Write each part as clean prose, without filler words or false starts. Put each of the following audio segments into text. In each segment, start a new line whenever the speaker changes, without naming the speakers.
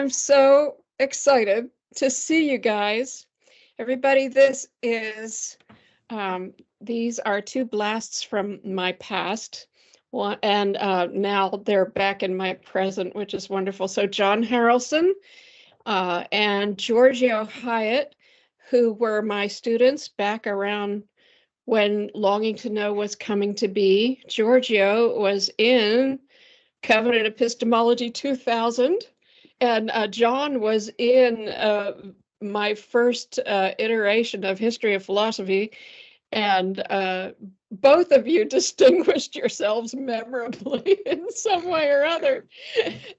am so excited to see you guys. Everybody, these are two blasts from my past. And now they're back in my present, which is wonderful. So John Haralson and Giorgio Hiatt, who were my students back around when Longing to Know was coming to be. Giorgio was in Covenant Epistemology 2000, and John was in my first iteration of History of Philosophy, and both of you distinguished yourselves memorably in some way or other.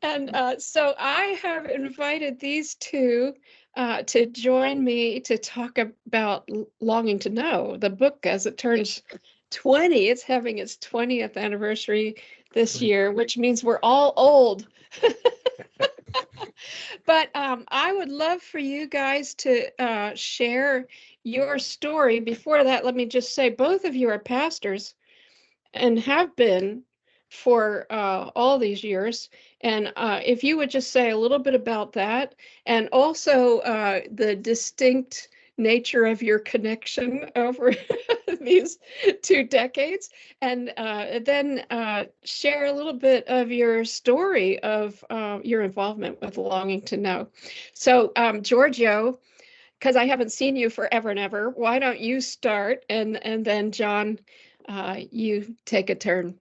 And so I have invited these two to join me to talk about Longing to Know, the book, as it turns 20. It's having its 20th anniversary this year, which means we're all old. But I would love for you guys to share your story. Before that, let me just say both of you are pastors and have been for all these years. And if you would just say a little bit about that, and also the distinct nature of your connection over these 2 decades, and then share a little bit of your story of your involvement with Longing to Know. So Giorgio, because I haven't seen you forever and ever, why don't you start, and then John, you take a turn.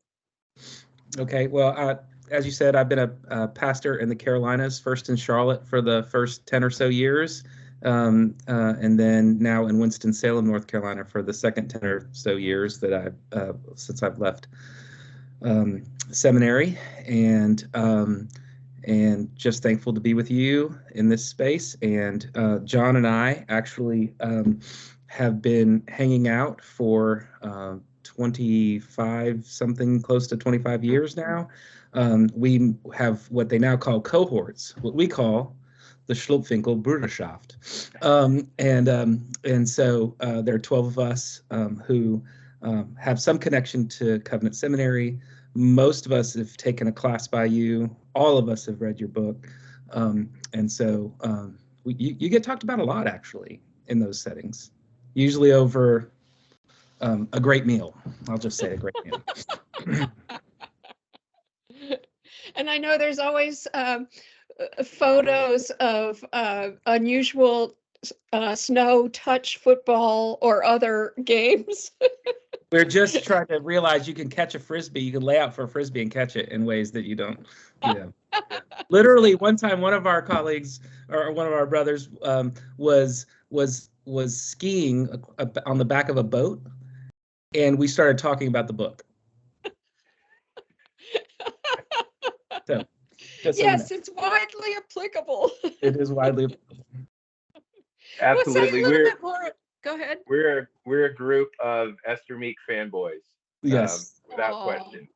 Okay, well, as you said, I've been a pastor in the Carolinas, first in Charlotte for the first 10 or so years, and then now in Winston-Salem, North Carolina for the second 10 or so years that since I've left seminary, and just thankful to be with you in this space. And John and I actually have been hanging out for 25 something, close to 25 years now. We have what they now call cohorts, what we call the Schlupfwinkel Bruderschaft. And so there are 12 of us who have some connection to Covenant Seminary. Most of us have taken a class by you. All of us have read your book. And so you get talked about a lot, actually, in those settings, usually over a great meal. I'll just say a great meal.
And I know there's always photos of unusual snow touch football or other games.
We're just trying to realize you can catch a Frisbee. You can lay out for a Frisbee and catch it in ways that you don't. Literally, one time, one of our colleagues or one of our brothers was skiing on the back of a boat, and we started talking about the book. So,
yes, it's widely applicable.
It is widely applicable.
Absolutely.
Go ahead.
We're a group of Esther Meek fanboys.
Yes.
Without question.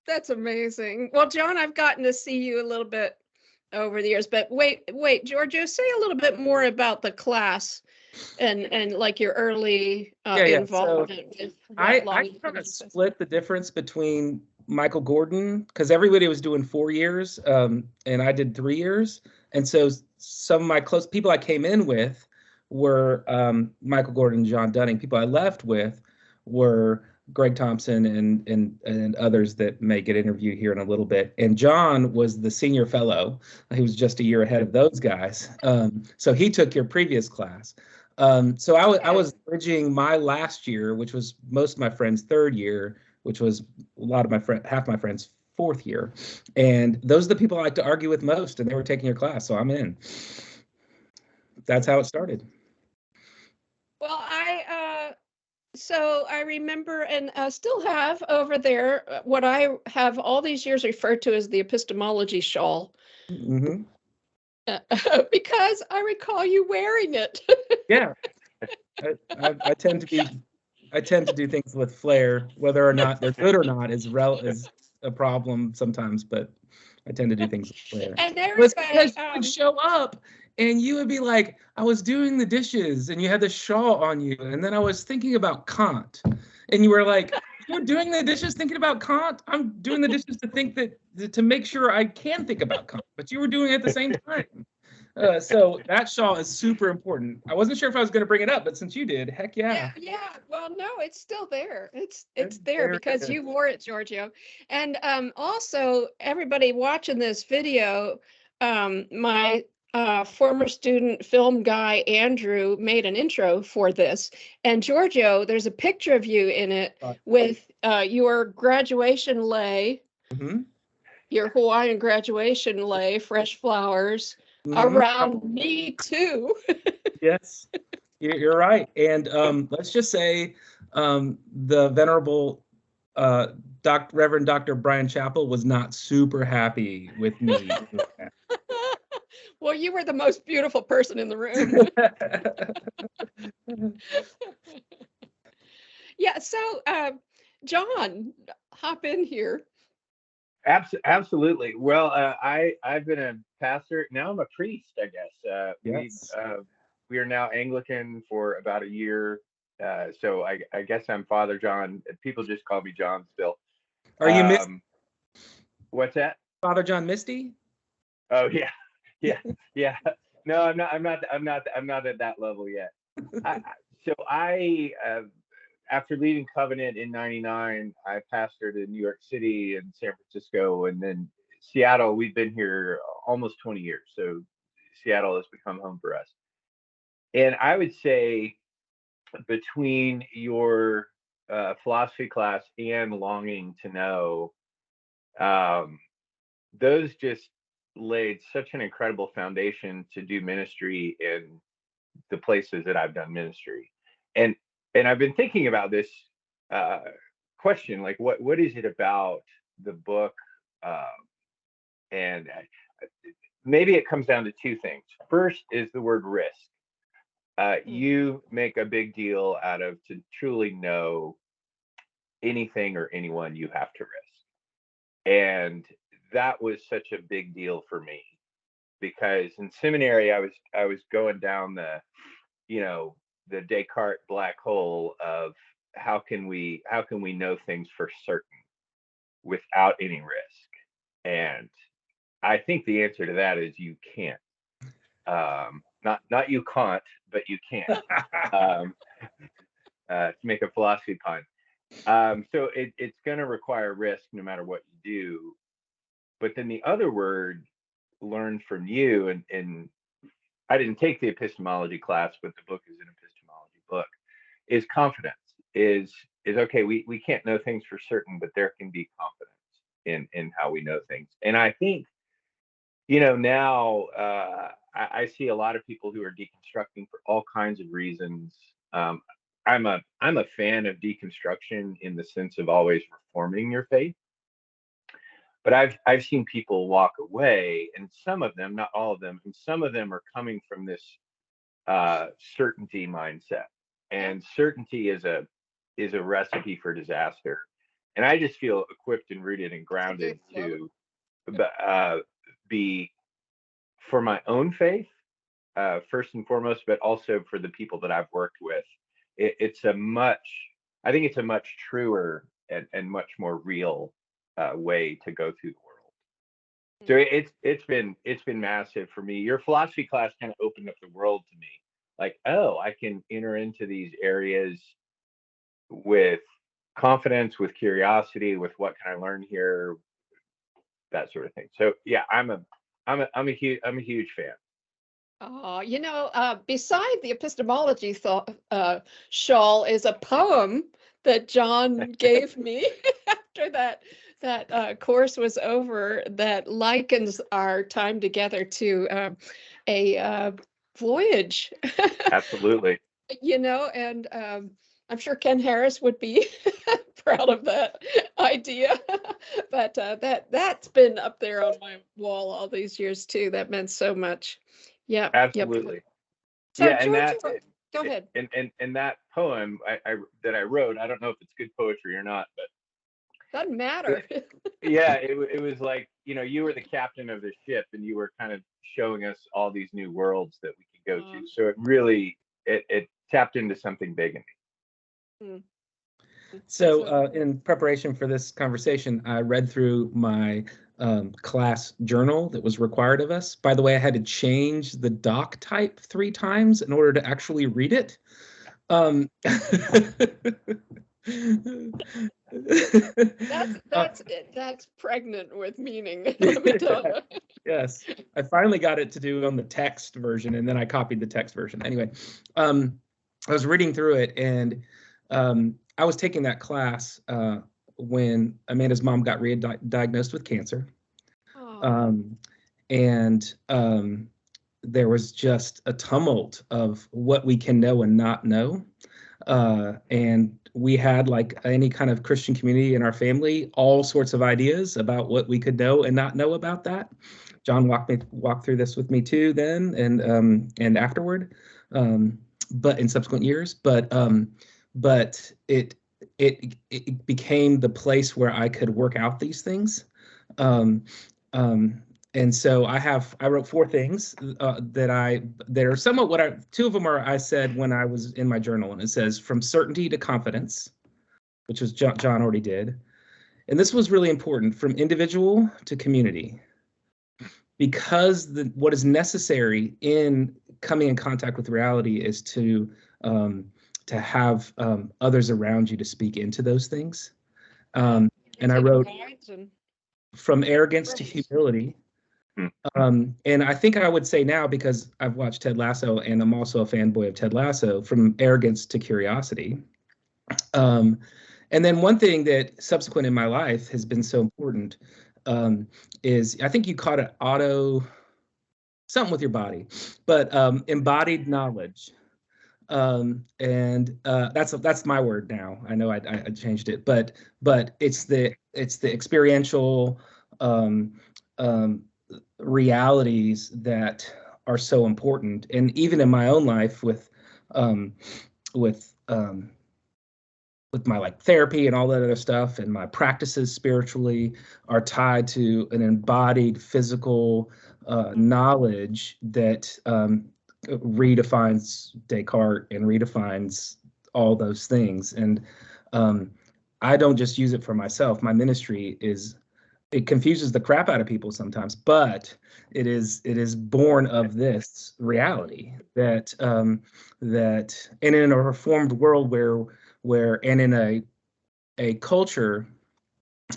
That's amazing. Well, John, I've gotten to see you a little bit over the years, but wait, Giorgio, say a little bit more about the class and like your early involvement.
So I kind of split the difference between Michael Gordon, because everybody was doing 4 years, and I did 3 years. And so some of my close people I came in with were Michael Gordon and John Dunning. People I left with were Greg Thompson and others that may get interviewed here in a little bit. And John was the senior fellow. He was just a year ahead of those guys. So he took your previous class. So I was bridging my last year, which was most of my friends' third year, which was a lot of half my friends' fourth year. And those are the people I like to argue with most, and they were taking your class, so I'm in. That's how it started.
Well, so I remember and still have over there what I have all these years referred to as the epistemology shawl.
Mm-hmm.
Because I recall you wearing it.
Yeah, I tend to do things with flair, whether or not they're good or not is a problem sometimes, but I tend to do things with flair.
And everybody
would show up and you would be like, I was doing the dishes and you had the shawl on you, and then I was thinking about Kant, and you were like, You're doing the dishes thinking about Kant. I'm doing the dishes to make sure I can think about Kant, but you were doing it at the same time. So that shawl is super important. I wasn't sure if I was going to bring it up, but since you did, heck yeah.
Yeah. Well, no, it's still there. It's
It's
there
very
because
good.
you wore it, Giorgio. And also everybody watching this video, my former student film guy Andrew made an intro for this. And Giorgio, there's a picture of you in it with your graduation lei,
Mm-hmm.
your Hawaiian graduation lei, fresh flowers around me too.
Yes, you're right. And let's just say the venerable Reverend Dr. Brian Chappell was not super happy with me.
Well, you were the most beautiful person in the room. Yeah, so John, hop in here.
Absolutely. Well, I've been a pastor. Now I'm a priest, I guess.
Yes.
We are now Anglican for about a year. So I guess I'm Father John. People just call me John still.
Are you
what's that?
Father John Misty?
Oh yeah. No, I'm not at that level yet. After leaving Covenant in '99, I pastored in New York City and San Francisco, and then Seattle. We've been here almost 20 years, so Seattle has become home for us. And I would say between your philosophy class and Longing to Know, those just laid such an incredible foundation to do ministry in the places that I've done ministry. And I've been thinking about this question, like what is it about the book? And maybe it comes down to two things. First is the word risk. You make a big deal out of to truly know anything or anyone you have to risk. And that was such a big deal for me because in seminary I was going down the Descartes black hole of how can we know things for certain without any risk. And I think the answer to that is you can't. Not you can't, but you can't. To make a philosophy pun. So it's going to require risk no matter what you do. But then the other word learned from you, and I didn't take the epistemology class, but the book is an epistemology book, is confidence. Is okay, we can't know things for certain, but there can be confidence in how we know things. And I think, now I see a lot of people who are deconstructing for all kinds of reasons. I'm a fan of deconstruction in the sense of always reforming your faith. But I've seen people walk away, and some of them, not all of them, and some of them are coming from this certainty mindset. And certainty is a recipe for disaster. And I just feel equipped and rooted and grounded to be for my own faith, first and foremost, but also for the people that I've worked with. I think it's a much truer and much more real way to go through the world. So it's been massive for me. Your philosophy class kind of opened up the world to me. Like, oh, I can enter into these areas with confidence, with curiosity, with what can I learn here, that sort of thing. So yeah, I'm a huge fan.
Beside the epistemology shawl is a poem that John gave me after that course was over that likens our time together to a voyage.
Absolutely.
And I'm sure Ken Harris would be proud of that idea. But that's been up there on my wall all these years too. That meant so much. Yeah.
Absolutely.
Yep. So
yeah,
Giorgio, go ahead.
And that poem that I wrote, I don't know if it's good poetry or not, but
doesn't matter.
Yeah, it was like, you were the captain of the ship and you were kind of showing us all these new worlds that we could go to. So it really it tapped into something big in me.
So in preparation for this conversation, I read through my class journal that was required of us. By the way, I had to change the doc type 3 times in order to actually read it.
That's pregnant with meaning. Let me tell you.
Yes, I finally got it to do on the text version, and then I copied the text version. Anyway, I was reading through it, and I was taking that class when Amanda's mom got diagnosed with cancer. And there was just a tumult of what we can know and not know. And we had, like any kind of Christian community in our family, all sorts of ideas about what we could know and not know about that. John walked through this with me too then and afterward, but in subsequent years. But it became the place where I could work out these things. And so I wrote 4 things that are somewhat what 2 of them are I said when I was in my journal, and it says from certainty to confidence, which was John already did. And this was really important, from individual to community, because what is necessary in coming in contact with reality is to have others around you to speak into those things. And I wrote from arrogance to humility. And I think I would say now, because I've watched Ted Lasso and I'm also a fanboy of Ted Lasso, from arrogance to curiosity. And then one thing that subsequent in my life has been so important is, I think you caught it, something with your body, but embodied knowledge. And that's my word now. I know I changed it, but it's the experiential realities that are so important. And even in my own life with my like therapy and all that other stuff, and my practices spiritually are tied to an embodied physical knowledge that redefines Descartes and redefines all those things. And I don't just use it for myself. My ministry it confuses the crap out of people sometimes, but it is born of this reality that and in a reformed world where and in a culture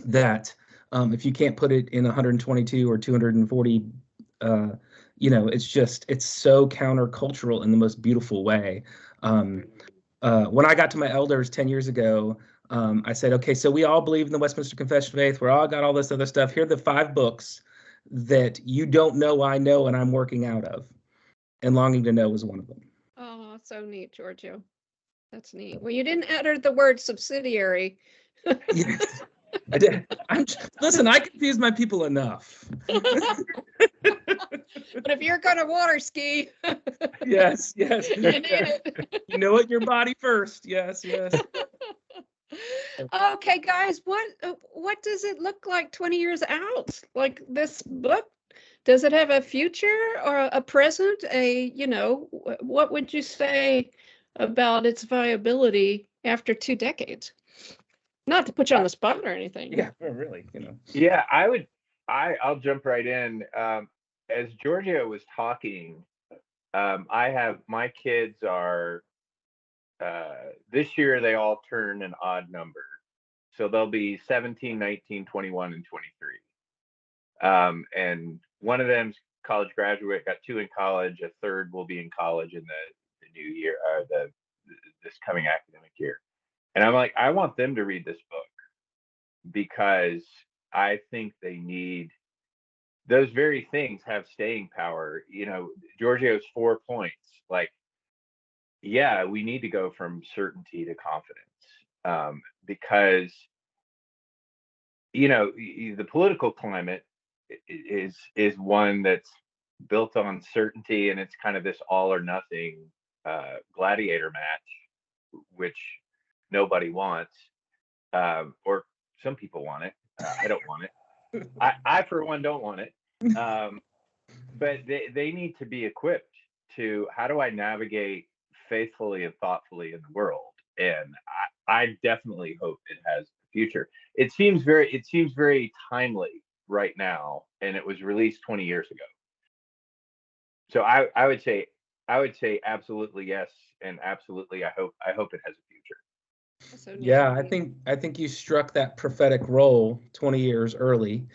that if you can't put it in 122 or 240, it's so countercultural in the most beautiful way. When I got to my elders 10 years ago, I said, okay, so we all believe in the Westminster Confession of Faith. We're all got all this other stuff. Here are the 5 books that you don't know I know and I'm working out of. And Longing to Know was one of them.
Oh, so neat, Giorgio. That's neat. Well, you didn't utter the word subsidiary.
Yes, I did. Listen, I confuse my people enough.
But if you're going to water ski,
yes,
you need it.
You know it, your body first. Yes.
Okay, guys, what does it look like 20 years out? Like this book, does it have a future or a present? What would you say about its viability after 2 decades? Not to put you on the spot or anything.
Yeah, really,
Yeah, I'll jump right in. As Giorgio was talking, I have, my kids are, this year they all turn an odd number. So they'll be 17, 19, 21, and 23. And one of them's college graduate, got 2 in college. A third will be in college in the new year, this coming academic year. And I'm like, I want them to read this book because I think they need, those very things have staying power. Giorgio's 4 points, like, yeah, we need to go from certainty to confidence, because the political climate is one that's built on certainty, and it's kind of this all or nothing gladiator match, which nobody wants, or some people want it. I don't want it. I for one don't want it. But they need to be equipped to, how do I navigate faithfully and thoughtfully in the world? And I definitely hope it has a future. It seems very timely right now, and it was released 20 years ago. So I would say absolutely yes, and absolutely I hope it has a future.
So
Yeah, I think you struck that prophetic role 20 years early.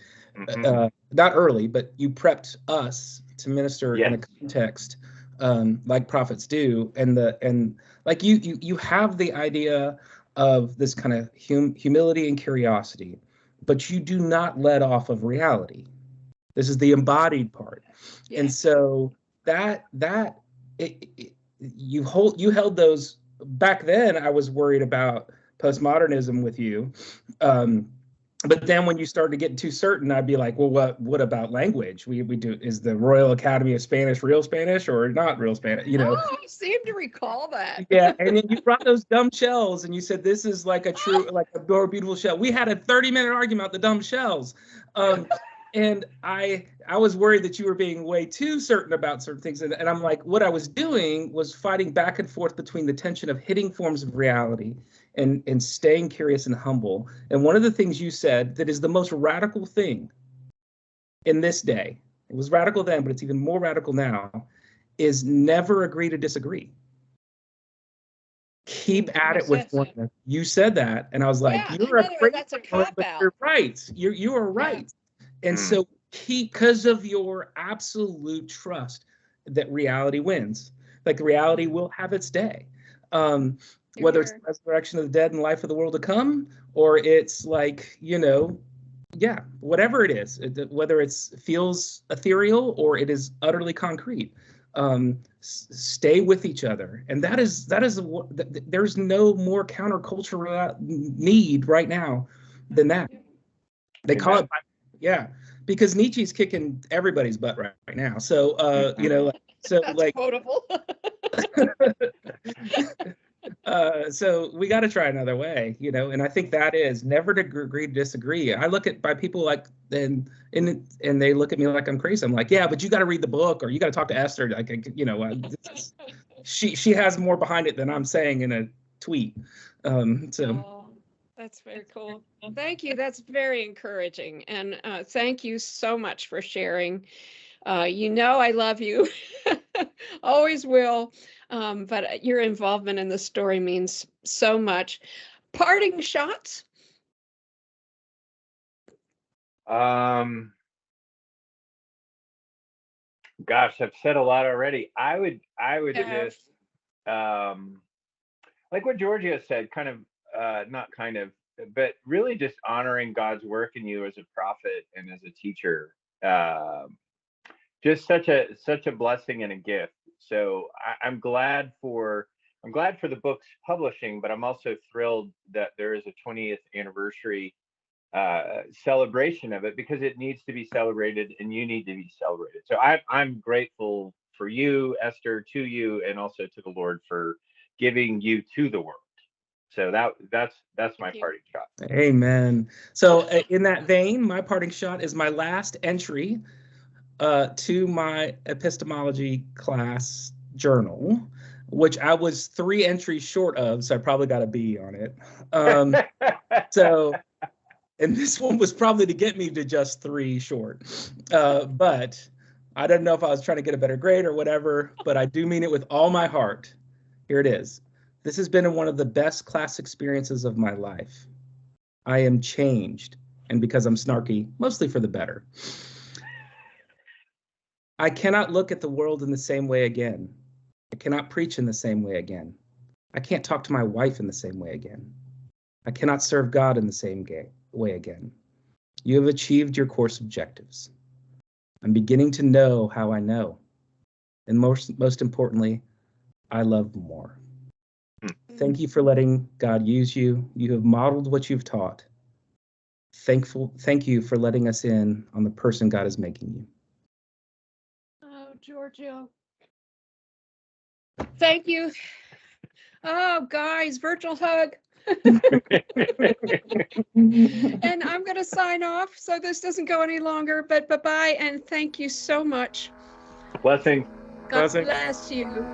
Not early, but you prepped us to minister in a context like prophets do, and like you have the idea of this kind of humility and curiosity, but you do not let off of reality. This is the embodied part, and so you held those back then. I was worried about postmodernism with you. But then when you started to get too certain, I'd be like, well, what about language? We do, is the Royal Academy of Spanish real Spanish or not real Spanish? You know?
Oh, I seem to recall that.
Yeah, and then you brought those dumb shells and you said this is like a true, like a more beautiful shell. We had a 30-minute argument about the dumb shells. And I was worried that you were being way too certain about certain things. And I'm like, what I was doing was fighting back and forth between the tension of hitting forms of reality and staying curious and humble. And one of the things you said that is the most radical thing in this day, it was radical then, but it's even more radical now, is never agree to disagree. Keep at it with one another. You said that, and I was like, you're a crazy,
that's a cop-out.
You're right. You are right. And so because of your absolute trust that reality wins, like reality will have its day. Whether it's the resurrection of the dead and life of the world to come, or it's like, whatever it is, whether it feels ethereal or it is utterly concrete, stay with each other. And there's no more countercultural need right now than that. They call it, because Nietzsche's kicking everybody's butt right now. So, so
that's
like
quotable.
So we got to try another way, and I think that is never to agree to disagree. I look at by people like, and they look at me like I'm crazy. I'm like, yeah, but you got to read the book, or you got to talk to Esther. Like, she has more behind it than I'm saying in a tweet.
That's very cool. Thank you. That's very encouraging. And thank you so much for sharing. I love you. Always will. But your involvement in the story means so much. Parting shots?
Gosh, I've said a lot already. I would just, like what Giorgio said, but really just honoring God's work in you as a prophet and as a teacher. Just such a blessing and a gift. So I'm glad for the book's publishing, but I'm also thrilled that there is a 20th anniversary celebration of it, because it needs to be celebrated and you need to be celebrated. So I'm grateful for you, Esther, to you, and also to the Lord for giving you to the world. So that's my parting shot.
Amen. So in that vein, my parting shot is my last entry to my epistemology class journal, which I was 3 entries short of, so I probably got a B on it. And this one was probably to get me to just 3 short. But I don't know if I was trying to get a better grade or whatever, but I do mean it with all my heart. Here it is. This has been one of the best class experiences of my life. I am changed, and because I'm snarky, mostly for the better. I cannot look at the world in the same way again. I cannot preach in the same way again. I can't talk to my wife in the same way again. I cannot serve God in the same way again. You have achieved your course objectives. I'm beginning to know how I know. And most importantly, I love more. Thank you for letting God use you. You have modeled what you've taught. Thank you for letting us in on the person God is making you.
Oh, Giorgio. Thank you. Oh, guys, virtual hug. And I'm going to sign off so this doesn't go any longer, but bye-bye, and thank you so much.
Blessings.
God bless you.